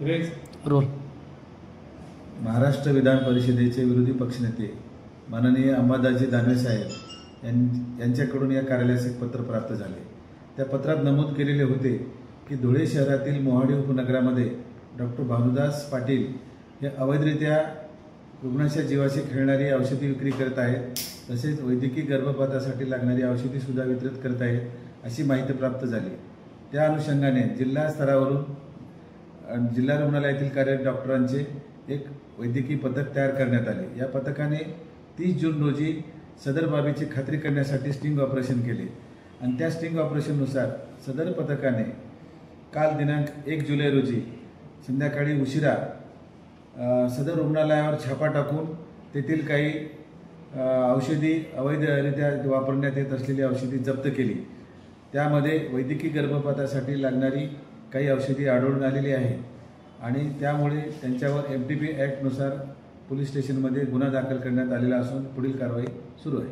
Role. Maharashtra विधान परिषदेचे विरोधी पक्षनेते माननीय अंबादासजी दानवे साहेब यांच्याकडून या कार्यालयास एक पत्र प्राप्त झाले. त्या पत्रात नमूद केलेले होते की धुळे शहरातील मोहाडी उपनगरामध्ये डॉक्टर भानुदास पाटील हे अवैधरित्या रुग्णाच्या जीवाशी खेळणारी औषधी विक्री करत आहेत, तसेच वैद्यकीय गर्भपातासाठी लागणारी औषधी सुद्धा वितरित करत आहेत अशी माहिती प्राप्त झाली. त्या अनुषंगाने जिल्हा स्तरावरून जिल्हा रुग्णालयातील कार्यरत डॉक्टरांचे एक वैद्यकीय पथक तयार करण्यात आले. या पथकाने 30 जून रोजी सदर बाबीची खात्री करण्यासाठी स्टिंग ऑपरेशन केले आणि त्या स्टिंग ऑपरेशननुसार सदर पथकाने काल दिनांक 1 जुलै रोजी संध्याकाळी उशिरा सदर रुग्णालयावर छापा टाकून तेथील काही औषधी अवैधरित्या वापरण्यात येत असलेली औषधी जप्त केली. त्यामध्ये वैद्यकीय गर्भपातासाठी लागणारी काही औषधी आढळून आलेली आहे आणि त्यामुळे त्यांच्यावर MTP ॲक्टनुसार पोलीस स्टेशनमध्ये गुन्हा दाखल करण्यात आलेला असून पुढील कारवाई सुरू आहे.